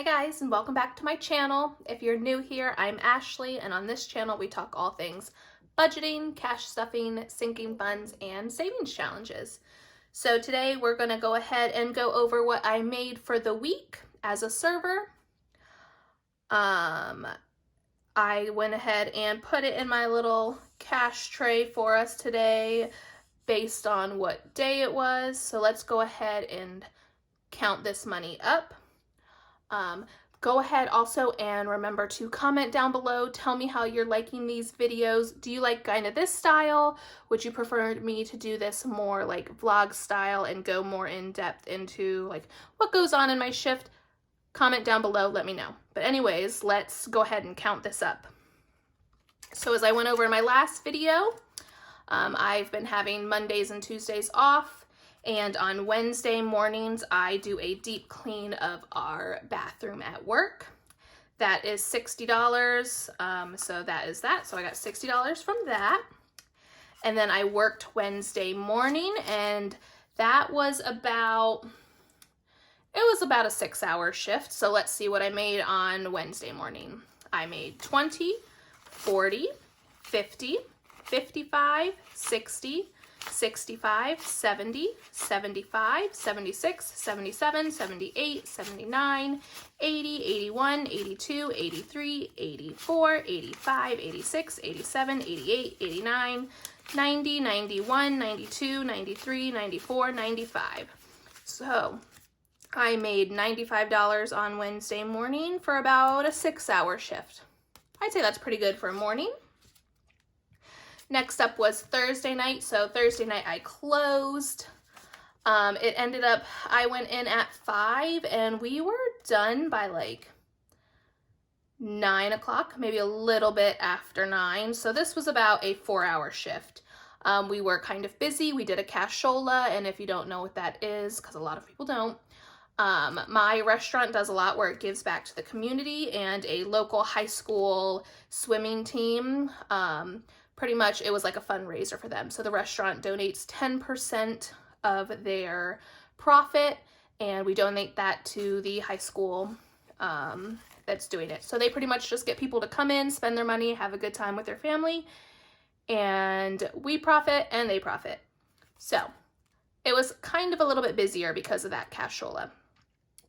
Hi guys, and welcome back to my channel. If you're new here, I'm Ashley, and on this channel we talk all things budgeting, cash stuffing, sinking funds, and savings challenges. So today we're going to go ahead and go over what I made for the week as a server. I went ahead and put it in my little cash tray for us today based on what day it was. So let's go ahead and count this money up. Go ahead also and remember to comment down below. Tell me how you're liking these videos. Do you like kind of this style? Would you prefer me to do this more like vlog style and go more in depth into like what goes on in my shift? Comment down below, let me know. But anyways, let's go ahead and count this up. So as I went over in my last video, I've been having Mondays and Tuesdays off. And on Wednesday mornings, I do a deep clean of our bathroom at work. That is $60, so that is that. So I got $60 from that. And then I worked Wednesday morning, and that was about, it was about a 6-hour shift. So let's see what I made on Wednesday morning. I made 20, 40, 50, 55, 60, 65, 70, 75, 76, 77, 78, 79, 80, 81, 82, 83, 84, 85, 86, 87, 88, 89, 90, 91, 92, 93, 94, 95. So I made $95 on Wednesday morning for about a 6-hour shift. I'd say that's pretty good for a morning. Next up was Thursday night. So Thursday night I closed. It ended up, I went in at 5 and we were done by like 9 o'clock, maybe a little bit after 9. So this was about a 4-hour shift. We were kind of busy. We did a cashola, and if you don't know what that is, because a lot of people don't, my restaurant does a lot where it gives back to the community, and a local high school swimming team, pretty much it was like a fundraiser for them. So the restaurant donates 10% of their profit, and we donate that to the high school that's doing it. So they pretty much just get people to come in, spend their money, have a good time with their family, and we profit and they profit. So it was kind of a little bit busier because of that cashola.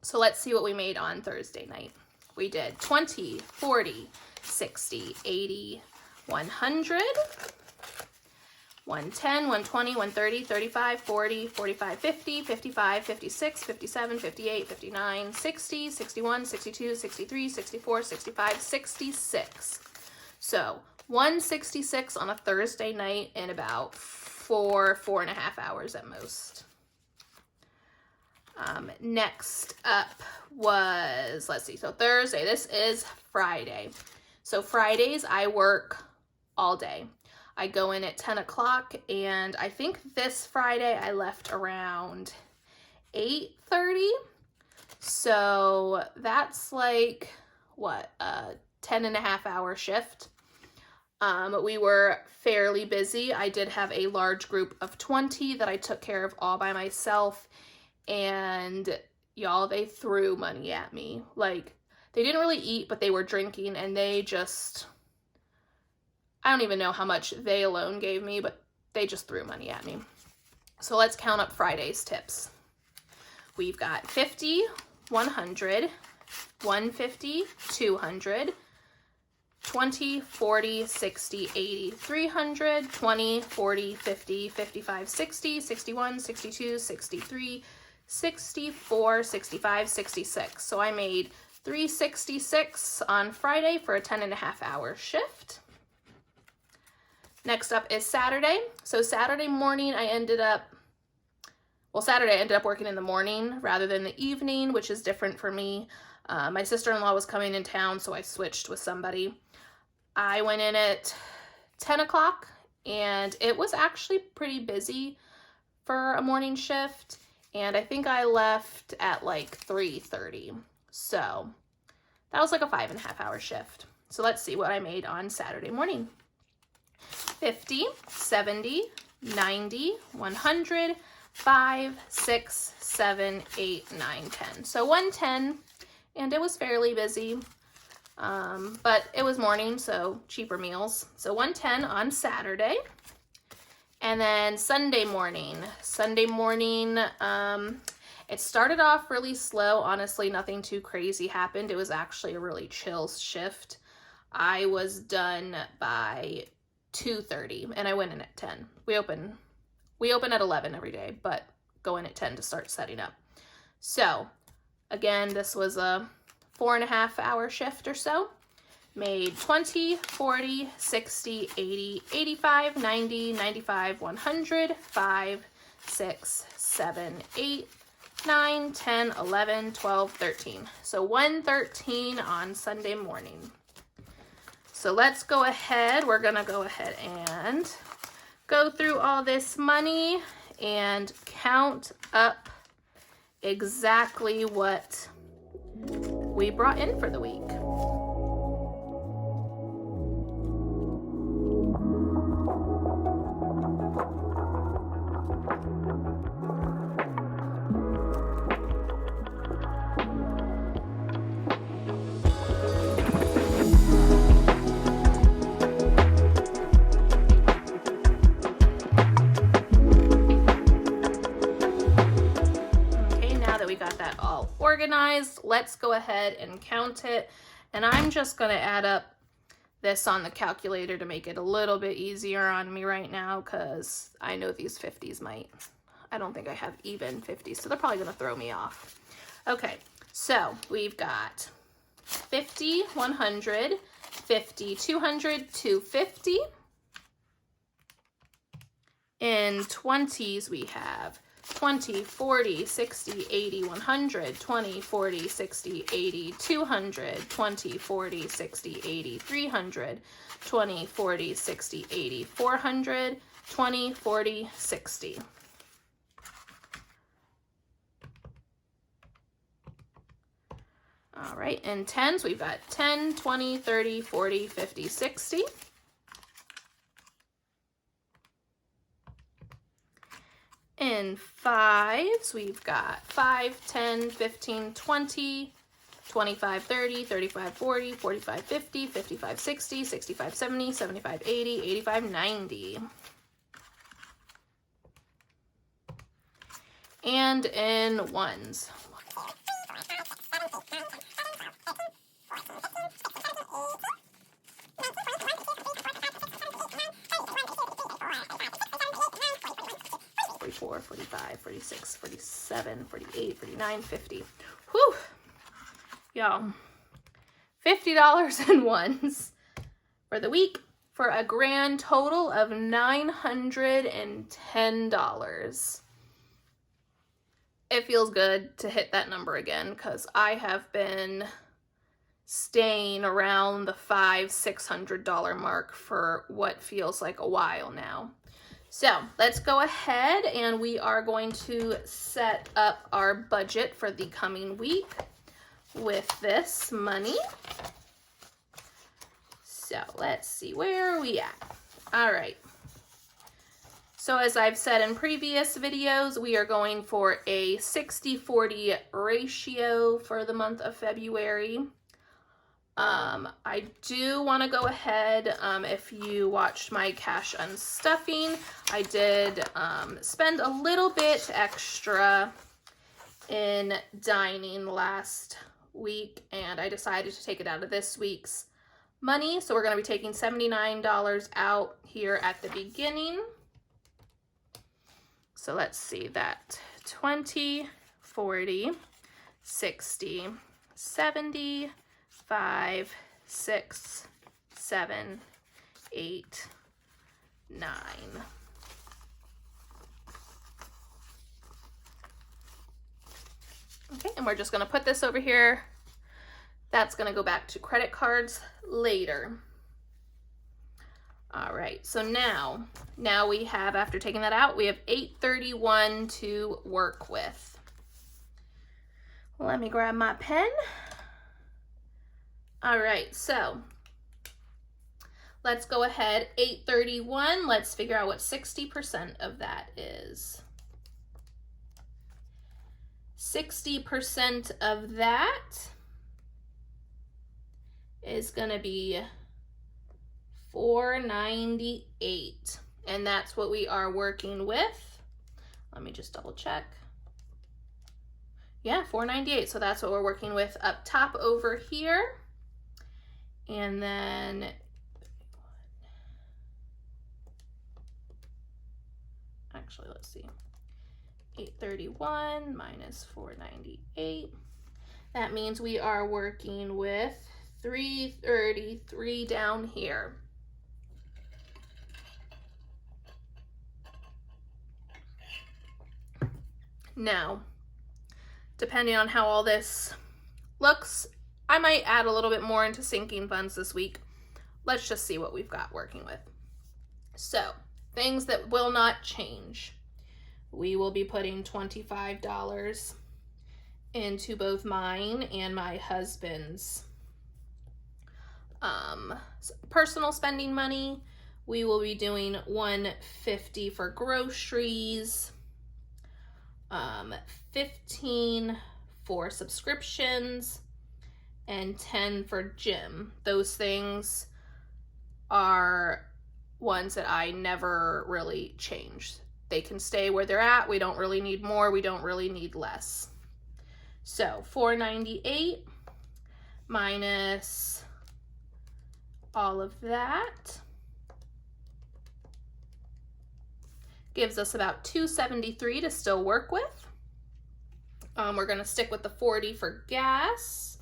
So let's see what we made on Thursday night. We did 20, 40, 60, 80, 100, 110, 120, 130, 35, 40, 45, 50, 55, 56, 57, 58, 59, 60, 61, 62, 63, 64, 65, 66. So 166 on a Thursday night in about 4.5 hours at most. Next up was, let's see, so Thursday, this is Friday. So Fridays I work all day. I go in at 10 o'clock, and I think this Friday I left around 8:30. So that's like, what, a 10.5-hour shift. We were fairly busy. I did have a large group of 20 that I took care of all by myself, and y'all, they threw money at me. Like, they didn't really eat, but they were drinking, and they just, I don't even know how much they alone gave me, but they just threw money at me. So let's count up Friday's tips. We've got 50, 100, 150, 200, 20, 40, 60, 80, 300, 20, 40, 50, 55, 60, 61, 62, 63, 64, 65, 66. So I made $366 on Friday for a 10.5-hour shift. Next up is Saturday. So Saturday morning I ended up working in the morning rather than the evening, which is different for me. My sister-in-law was coming in town, so I switched with somebody. I went in at 10 o'clock, and it was actually pretty busy for a morning shift, and I think I left at like 3:30. So that was like a 5.5-hour shift. So let's see what I made on Saturday morning. 50, 70, 90, 100, 5, 6, 7, 8, 9, 10. So 110 and it was fairly busy. But it was morning, so cheaper meals. So 110 on Saturday. And then Sunday morning, it started off really slow. Honestly, nothing too crazy happened. It was actually a really chill shift. I was done by 2:30 and I went in at 10. We open at 11 every day, but go in at 10 to start setting up. So again, this was a 4.5 hour shift or so. Made 20, 40, 60, 80, 85, 90, 95, 100, 5, 6, 7, 8, 9, 10, 11, 12, 13. So 113 on Sunday morning. So let's go ahead. We're going to go ahead and go through all this money and count up exactly what we brought in for the week. Organized, let's go ahead and count it, and I'm just going to add up this on the calculator to make it a little bit easier on me right now, because I know these 50s I don't think I have even 50s, so they're probably going to throw me off. Okay, so we've got 50, 100, 50, 200, 250. In 20s we have 20, 40, 60, 80, 100, 20, 40, 60, 80, 200, 20, 40, 60, 80, 300, 20, 40, 60, 80, 400, 20, 40, 60. All right, in 10s, we've got 10, 20, 30, 40, 50, 60. In 5s, we've got 5, 10, 15, 20, 25, 30, 35, 40, 45, 50, 55, 60, 65, 70, 75, 80, 85, 90. And in 1s. 44, 45, 46, 47, 48, 49, 50. Whew. Y'all. $50 in 1s for the week for a grand total of $910. It feels good to hit that number again, because I have been staying around the $500-600 mark for what feels like a while now. So let's go ahead and we are going to set up our budget for the coming week with this money. So let's see, where are we at? All right. So as I've said in previous videos, we are going for a 60-40 ratio for the month of February. I do want to go ahead, if you watched my cash unstuffing, I did spend a little bit extra in dining last week, and I decided to take it out of this week's money. So we're going to be taking $79 out here at the beginning. So let's see that 20, 40, 60, 70, 5, 6, 7, 8, 9. Okay, and we're just going to put this over here. That's going to go back to credit cards later. All right, so now we have, after taking that out, we have $831 to work with. Let me grab my pen. All right, so let's go ahead. $831, let's figure out what 60% of that is. 60% of that is gonna be $4.98, and that's what we are working with. Let me just double check. Yeah, $4.98, so that's what we're working with up top over here. And then actually, let's see, 831 minus 498. That means we are working with 333 down here. Now, depending on how all this looks, I might add a little bit more into sinking funds this week. Let's just see what we've got working with. So, things that will not change. We will be putting $25 into both mine and my husband's personal spending money. We will be doing $150 for groceries, $15 for subscriptions, and $10 for gym. Those things are ones that I never really change. They can stay where they're at. We don't really need more. We don't really need less. So $4.98 minus all of that gives us about $2.73 to still work with. We're going to stick with the $40 for gas.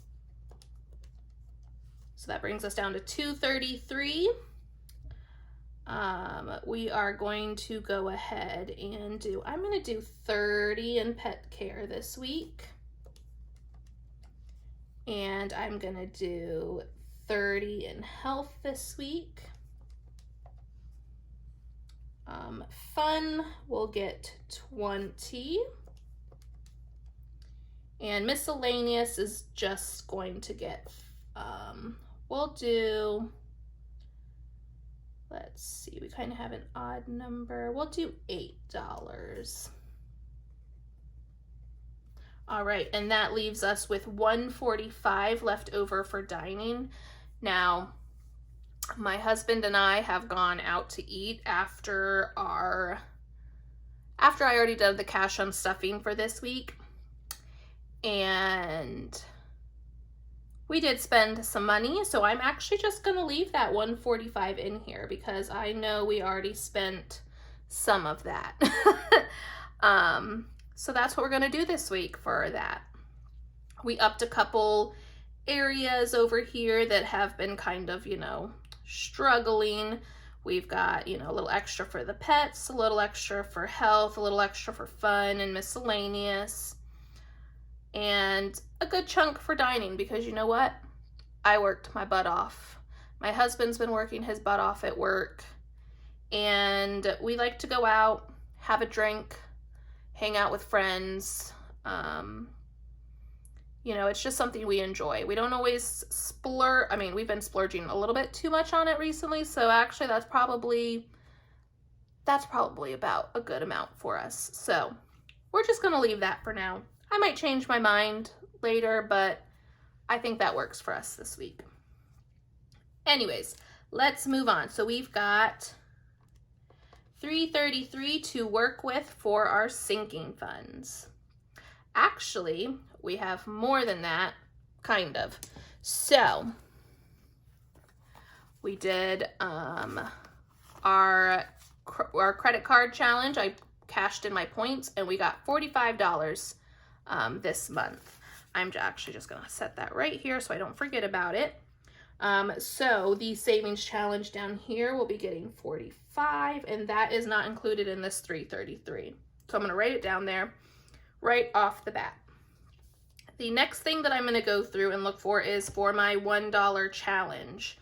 So that brings us down to $2.33. We are going to go ahead and do, I'm going to do $30 in pet care this week. And I'm going to do $30 in health this week. Fun will get $20. And miscellaneous is just going to get, we'll do, let's see, we kind of have an odd number. We'll do $8. All right, and that leaves us with $145 left over for dining. Now, my husband and I have gone out to eat after I already did the cash on stuffing for this week. And we did spend some money, so I'm actually just gonna leave that $145 in here because I know we already spent some of that. So that's what we're gonna do this week for that. We upped a couple areas over here that have been kind of, struggling. We've got, a little extra for the pets, a little extra for health, a little extra for fun and miscellaneous, and a good chunk for dining because you know what? I worked my butt off. My husband's been working his butt off at work, and we like to go out, have a drink, hang out with friends. It's just something we enjoy. We don't always splurge. I mean, we've been splurging a little bit too much on it recently, so actually that's probably about a good amount for us. So we're just gonna leave that for now. I might change my mind later, but I think that works for us this week. Anyways, let's move on. So we've got $333 to work with for our sinking funds. Actually, we have more than that, kind of. So we did our credit card challenge. I cashed in my points and we got $45 this month. I'm actually just gonna set that right here so I don't forget about it. So the savings challenge down here will be getting $45, and that is not included in this $333. So I'm gonna write it down there right off the bat. The next thing that I'm gonna go through and look for is for my $1 challenge.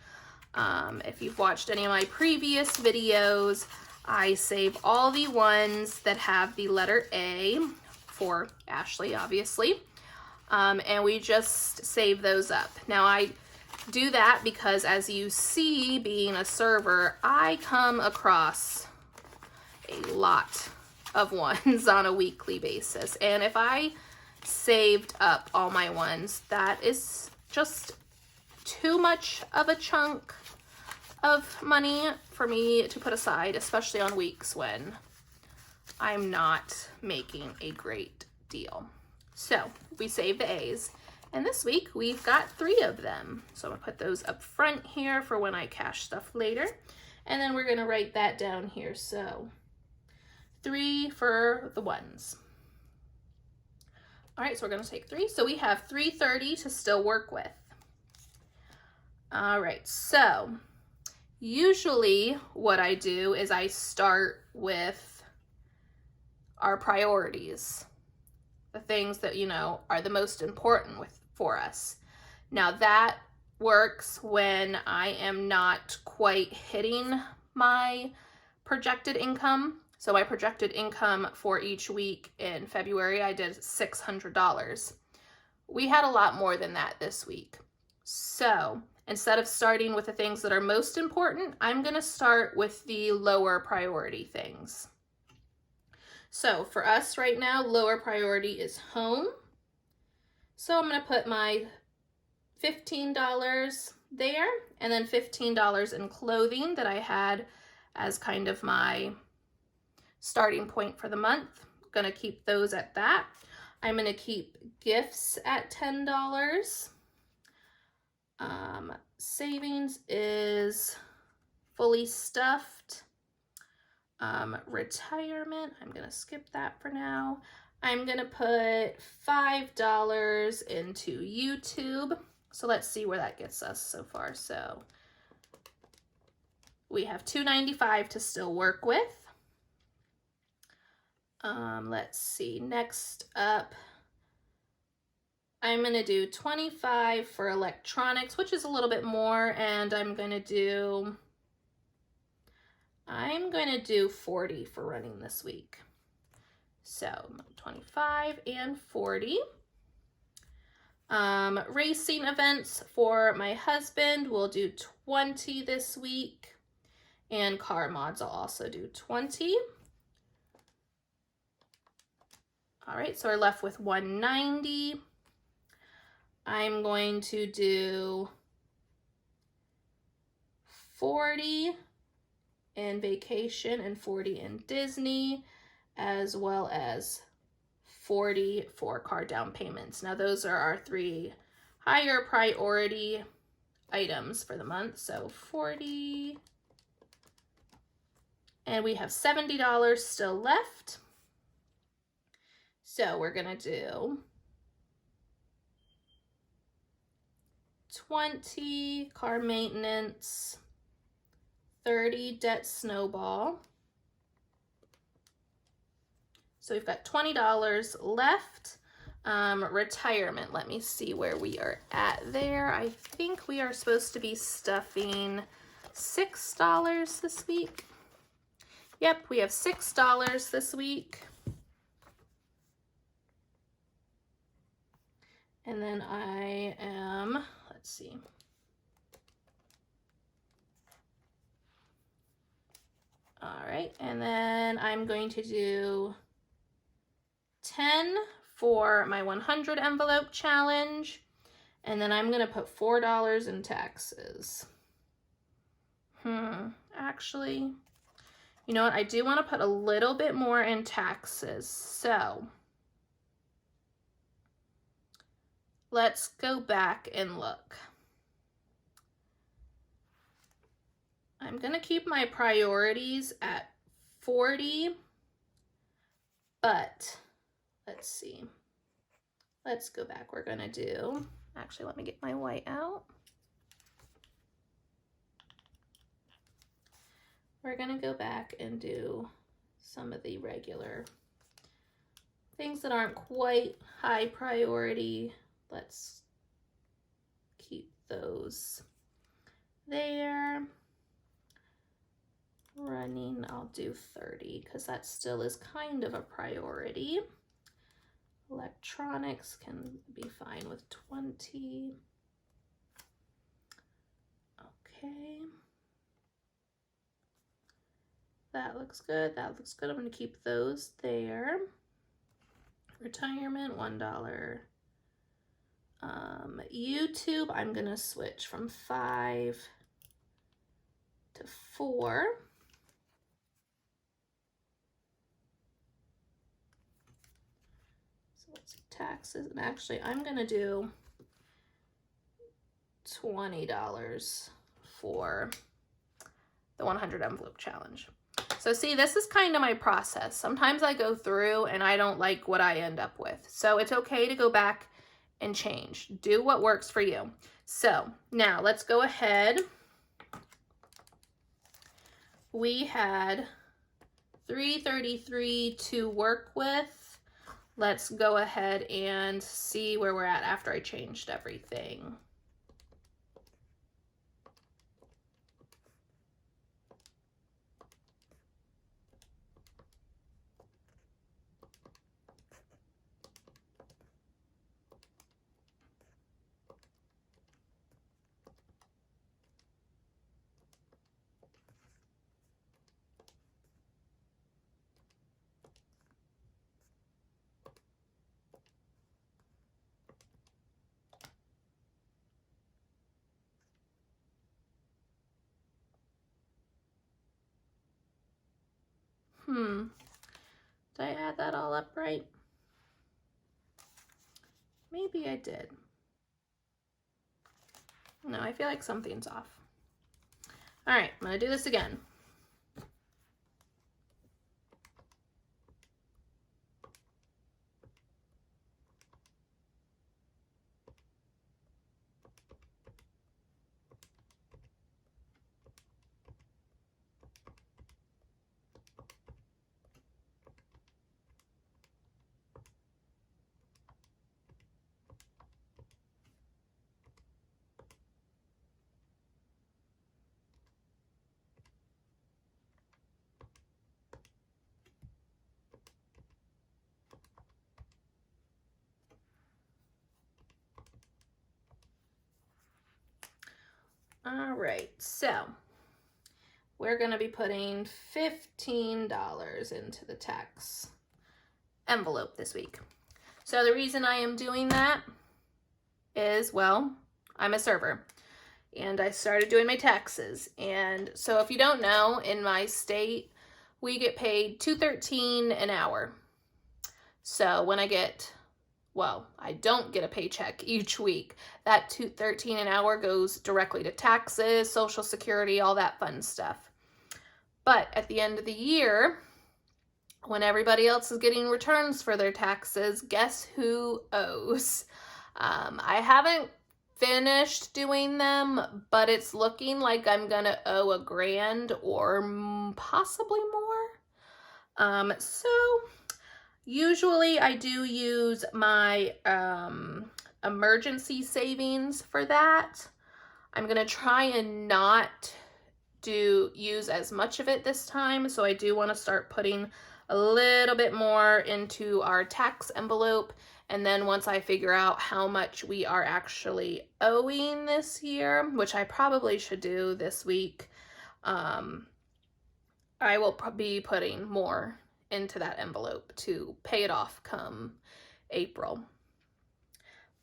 If you've watched any of my previous videos, I save all the ones that have the letter A for Ashley, obviously. And we just save those up. Now I do that because, as you see, being a server, I come across a lot of ones on a weekly basis. And if I saved up all my ones, that is just too much of a chunk of money for me to put aside, especially on weeks when I'm not making a great deal. So we save the A's. And this week we've got 3 of them. So I'm gonna put those up front here for when I cash stuff later. And then we're gonna write that down here. So 3 for the ones. All right, so we're gonna take 3. So we have 330 to still work with. All right, so usually what I do is I start with our priorities, the things that, you know, are the most important for us. Now that works when I am not quite hitting my projected income. So my projected income for each week in February, I did $600. We had a lot more than that this week. So instead of starting with the things that are most important, I'm gonna start with the lower priority things. So for us right now, lower priority is home. So I'm gonna put my $15 there, and then $15 in clothing that I had as kind of my starting point for the month. I'm gonna keep those at that. I'm gonna keep gifts at $10. Savings is fully stuffed. Retirement, I'm gonna skip that for now. I'm gonna put $5 into YouTube. So let's see where that gets us so far. So we have $295 to still work with. Let's see, next up, I'm gonna do 25 for electronics, which is a little bit more, and I'm gonna do 40 for running this week. So 25 and 40. Racing events for my husband, we'll do 20 this week, and car mods I'll also do 20. All right, so we're left with 190. I'm going to do 40 in vacation and 40 in Disney, as well as 40 for car down payments. Now those are our 3 higher priority items for the month. So 40, and we have $70 still left. So we're gonna do 20 car maintenance, 30 debt snowball. So we've got $20 left. Retirement, let me see where we are at there. I think we are supposed to be stuffing $6 this week. Yep, we have $6 this week. And then I am, let's see. All right, and then I'm going to do 10 for my 100 envelope challenge, and then I'm gonna put $4 in taxes. Actually, you know what? I do wanna put a little bit more in taxes, so let's go back and look. I'm gonna keep my priorities at 40, but let's see. Let's go back. We're gonna do, actually, let me get my white out. We're gonna go back and do some of the regular things that aren't quite high priority. Let's keep those there. Running, I'll do 30 because that still is kind of a priority. Electronics can be fine with 20. Okay. That looks good. That looks good. I'm going to keep those there. Retirement, $1 YouTube, I'm gonna switch from 5 to 4. So let's see, taxes, and actually I'm gonna do $20 for the 100 envelope challenge. So see, this is kind of my process. Sometimes I go through and I don't like what I end up with. So it's okay to go back and change. Do what works for you. So now let's go ahead. We had $333 to work with. Let's go ahead and see where we're at after I changed everything. Did I add that all up right? Maybe I did. No, I feel like something's off. All right, I'm gonna do this again. All right, so we're gonna be putting $15 into the tax envelope this week. So the reason I am doing that is, well, I'm a server and I started doing my taxes. And so if you don't know, in my state, we get paid $2.13 an hour. So when I get, well, I don't get a paycheck each week. That $2.13 an hour goes directly to taxes, Social Security, all that fun stuff. But at the end of the year, when everybody else is getting returns for their taxes, guess who owes? I haven't finished doing them, but it's looking like I'm gonna owe $1,000 or possibly more. So usually I do use my emergency savings for that. I'm gonna try and not use as much of it this time, so I do want to start putting a little bit more into our tax envelope, and then once I figure out how much we are actually owing this year, which I probably should do this week, I will be putting more into that envelope to pay it off come April.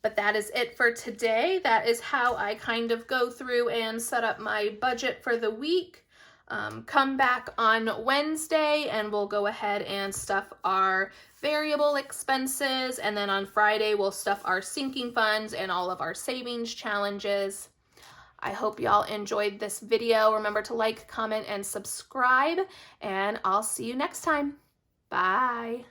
But that is it for today. That is how I kind of go through and set up my budget for the week. Come back on Wednesday and we'll go ahead and stuff our variable expenses, and then on Friday we'll stuff our sinking funds and all of our savings challenges. I hope y'all enjoyed this video. Remember to like, comment, and subscribe, and I'll see you next time. Bye.